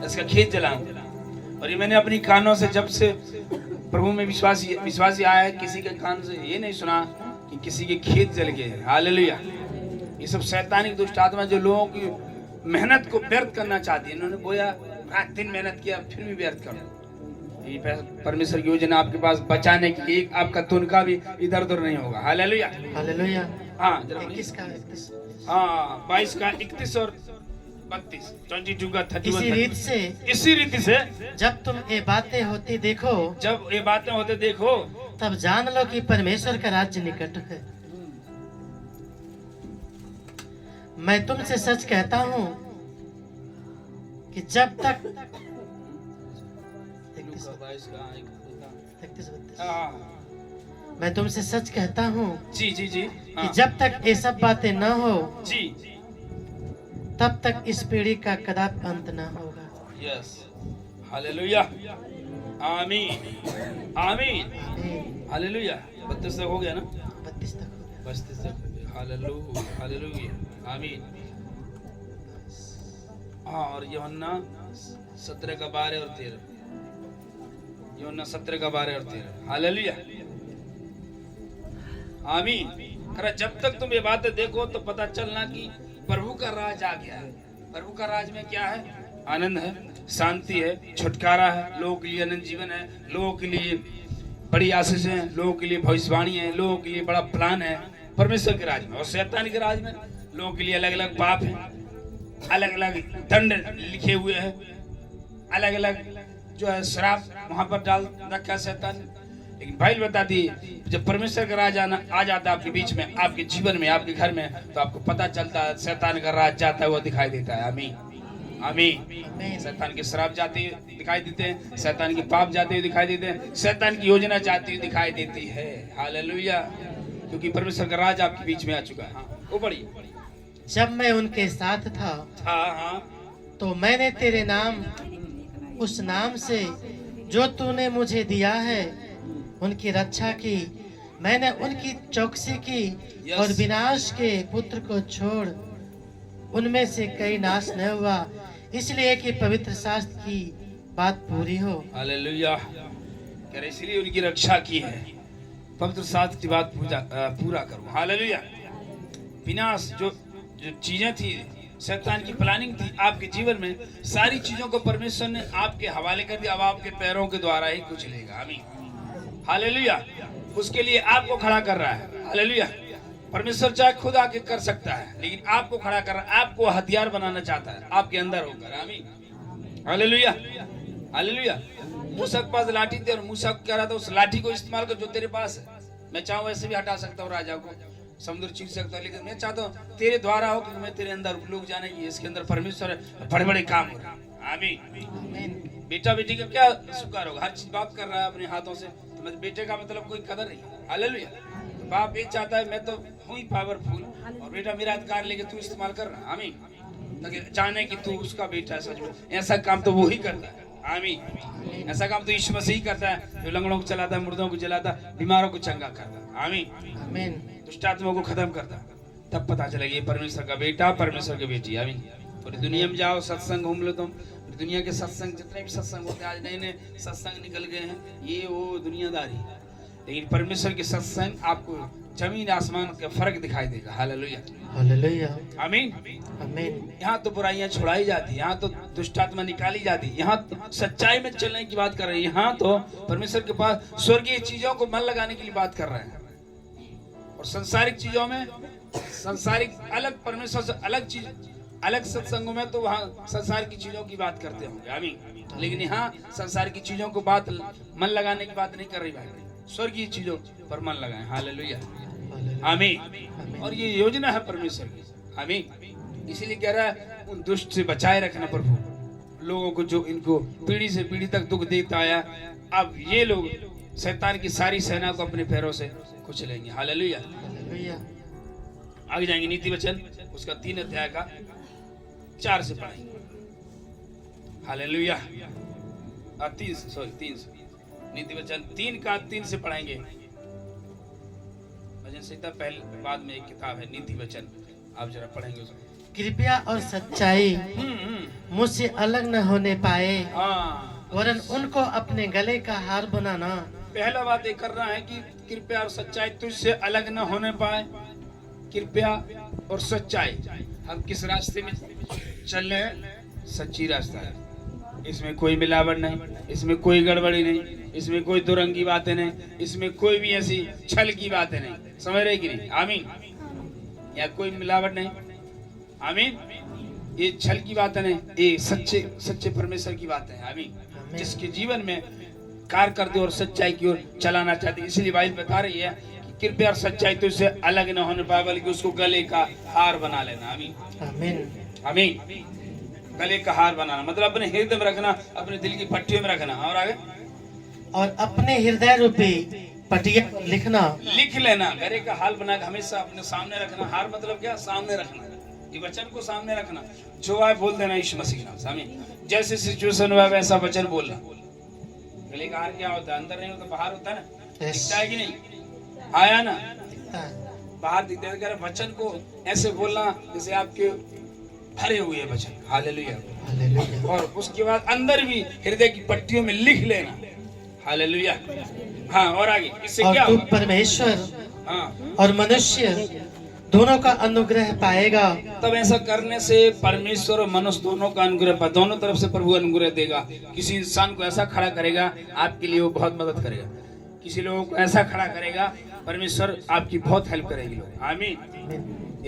इसका खेत जलाऊं। और ये मैंने अपनी कानों से जब से प्रभु में विश्वासी आया है, किसी के कान से ये नहीं सुना कि किसी के खेत जल गए। हालेलुया। ये सब शैतानिक दुष्ट आत्मा जो लोगों की मेहनत को व्यर्थ करना चाहती है। इन्होंने बोया रात दिन मेहनत किया फिर भी व्यर्थ करो। ये परमेश्वर की योजना आपके पास बचाने की, एक आपका तुनका भी इधर उधर नहीं होगा। Hallelujah hallelujah. हाँ 21 का 31। हाँ 22 का 31 और 32, 22 का 31। इसी रीति से जब तुम ये बातें होती देखो, जब ये बातें होते देखो, तब जान लो कि परमेश्वर का राज्य निकट है। मैं तुमसे सच कहता हूँ कि जब तक 32। मैं तुमसे सच कहता हूँ जी जी जी कि जब तक ये सब बातें न हो जी, तब तक इस पीढ़ी का कदापि अंत न होगा। यस हालेलुया आमीन आमीन हालेलुया। 32 तक हो गया ना? 32 तक हो गया। 32 तक हालेलुया हालेलुया आमीन। हाँ और यूहन्ना 17 का 12 और 13, यूहन्ना 17 का 12 और 13। हालेलुया आमीन। जब तक तुम ये बातें देखो तो पता चलना कि प्रभु का राज आ गया है। प्रभु का राज में क्या है? आनंद है, शांति है, छुटकारा है, लोगों के लिए अनंत जीवन है, लोगों के लिए बड़ी आशीष है, लोगों के लिए भविष्यवाणी है, लोगों के लिए बड़ा प्लान है परमेश्वर के राज में। और शैतान के राज में लोगों के लिए अलग अलग पाप है, अलग अलग दंड लिखे हुए हैं, अलग अलग जो है श्राप वहां पर डाल रखा है शैतान ने। लेकिन बाइबल बताती है जब परमेश्वर का राज आ जाता है आपके बीच में, आपके जीवन में, आपके घर में, तो आपको पता चलता है शैतान का राज जाता है वो दिखाई देता है। आमीन आमीन। शैतान के श्राप जाते हुए दिखाई देते हैं, शैतान के पाप जाते हुए दिखाई देते हैं, शैतान की योजना जाती हुई दिखाई देती है। हालेलुया। क्योंकि परमेश्वर का राज आपके बीच में आ चुका है। हाँ वो बड़ी। जब मैं उनके साथ था हाँ तो मैंने तेरे नाम, उस नाम से जो तूने मुझे दिया है, उनकी रक्षा की। मैंने उनकी चौकसी की और विनाश के पुत्र को छोड़ उनमें से कई नाश न हुआ, इसलिए कि पवित्र शास्त्र की बात पूरी हो। हालेलुया। कह रहे इसलिए उनकी रक्षा की है, पवित्र शास्त्र की बात पूरा करो। हालेलुया। विनाश जो चीजें थी, शैतान की प्लानिंग थी आपके जीवन में, सारी चीजों को परमेश्वर ने आपके हवाले कर दिया। अब आपके पैरों के द्वारा ही कुछ लेगा। आमीन हालेलुया। उसके लिए आपको खड़ा कर रहा है। हालेलुया। परमेश्वर चाहे खुद आके कर सकता है, लेकिन आपको खड़ा कर रहा है, आपको हथियार बनाना चाहता है आपके अंदर होकर। आमीन हालेलुया हालेलुया। मूसा के पास लाठी थी और मूसा कह रहा था उस लाठी को इस्तेमाल कर जो तेरे पास है। मैं चाहूँ वैसे भी हटा सकता हूँ राजा को, समुद्र चीर सकता हूँ, लेकिन मैं चाहता हूँ तेरे द्वारा हो, क्योंकि मैं तेरे अंदर लोग जाने की इसके अंदर परमेश्वर है, बड़े बड़े काम हो रहे हैं। आमीन। बेटा बेटी का क्या स्वीकार होगा? हर चीज बाप कर रहा है अपने हाथों से, तो बेटे का मतलब कोई कदर नहीं। हालेलुया। तो बाप ये चाहता है मैं तो हूँ ही पावरफुल और बेटा मेरा अधिकार लेके तू इस्तेमाल कर रहा है। आमीन। ताकि जाने कि तू उसका बेटा है सच में। ऐसा काम तो वो ही करता है। आमीन। ऐसा काम तो यीशु मसीह ही करता है, जो लंगड़ों को चलाता है, मुर्दों को जलाता, बीमारों को चंगा करता है। आमीन आमीन। दुष्ट आत्माओं को खत्म करता, तब पता चलेगा ये परमेश्वर का बेटा, परमेश्वर की बेटी। आमीन। पूरी दुनिया में जाओ, सत्संग घूम लो तुम। दुनिया के सत्संग जितने भी सत्संग होते हैं, आज नए नए सत्संग निकल गए हैं, ये वो दुनियादारी। लेकिन परमेश्वर के सत्संग आपको जमीन आसमान का फर्क दिखाई देगा। Hallelujah hallelujah. आमीन आमीन। यहाँ तो बुराइयां छुड़ाई जाती, यहाँ तो दुष्ट आत्मा निकाली जाती, यहाँ तो सच्चाई में चलने की बात कर रहे हैं, यहाँ तो परमेश्वर के पास स्वर्गीय चीजों को मन लगाने के लिए बात कर रहे हैं। और संसारिक चीजों में, संसारिक अलग, परमेश्वर से अलग चीज, अलग सत्संगों में तो वहाँ संसार की चीजों की बात करते होंगे। आमीन। लेकिन यहाँ संसार की चीजों को बात मन लगाने की बात नहीं कर रही भाई, स्वर्गीय चीजों पर मन लगाए। हालेलुया आमीन। और ये योजना है परमेश्वर की। आमीन। इसीलिए कह रहा है उन दुष्ट से बचाए रखना प्रभु, लोगों को जो इनको पीढ़ी से पीढ़ी तक दुख देता आया, अब ये लोग शैतान की सारी सेना को अपने पैरों से कुचलेंगे। हालेलुया। आगे जाएंगे नीति वचन उसका 3 अध्याय का 4 से पढ़ेंगे। हालेलुया। 3 नीति वचन 3 का 3 से पढ़ेंगे। भजन संहिता पहले बाद में एक किताब है नीति वचन, आप जरा पढ़ेंगे उसको। कृपया और सच्चाई मुझसे अलग न होने पाए, हाँ, वरन उनको अपने गले का हार बनाना। पहला बात ये करना है कि कृपया और सच्चाई तुझसे अलग न होने पाए। कृपया और सच्चाई, हम किस रास्ते में चल रहे हैं? सच्ची रास्ता है, इसमें कोई मिलावट नहीं, इसमें कोई गड़बड़ी नहीं, इसमें कोई दुरंगी बातें नहीं, इसमें कोई भी ऐसी छल की बातें नहीं। समझ रहे कि नहीं? आमीन। या कोई मिलावट नहीं, आमीन। ये छल की बातें नहीं, ये सच्चे सच्चे परमेश्वर की बातें हैं। आमीन। जिसके जीवन में कार्य करते और सच्चाई की ओर चलाना चाहते, इसलिए बाइबल बता रही है कि कृपया और सच्चाई तुझसे अलग न होने पाए, बल्कि उसको गले का हार बना लेना। आमीन, आमीन। आमीन। गले का हार बनाना मतलब अपने हृदय में रखना, अपने दिल की पट्टियों में रखना। और आगे, और अपने हृदय रूपी पटिया लिखना, लिख लेना। गले का हार बना के हमेशा अपने सामने रखना। हार मतलब क्या? सामने रखना, ये वचन को सामने रखना। जो आए बोल देना यीशु मसीह के नाम से। आमीन। जैसे सिचुएशन हुआ वैसा वचन बोलना। गले का हार क्या होता है? अंदर नहीं होता, बाहर होता है ना। दिखता है कि नहीं? आया ना, बाहर दिखता है। वचन को ऐसे बोलना जैसे आपके भरे हुए वचन। Hallelujah, hallelujah. और उसके बाद अंदर भी हृदय की पट्टियों में लिख लेना। हालेलुया। हाँ, और आगे इससे और क्या तू होगा? परमेश्वर हाँ, और मनुष्य दोनों का अनुग्रह पाएगा। तब ऐसा करने से परमेश्वर और मनुष्य दोनों का अनुग्रह, दोनों तरफ से प्रभु अनुग्रह देगा। किसी इंसान को ऐसा खड़ा करेगा आपके लिए, वो बहुत मदद करेगा। किसी लोगों को ऐसा खड़ा करेगा, परमेश्वर आपकी बहुत हेल्प करेगी। आमीन।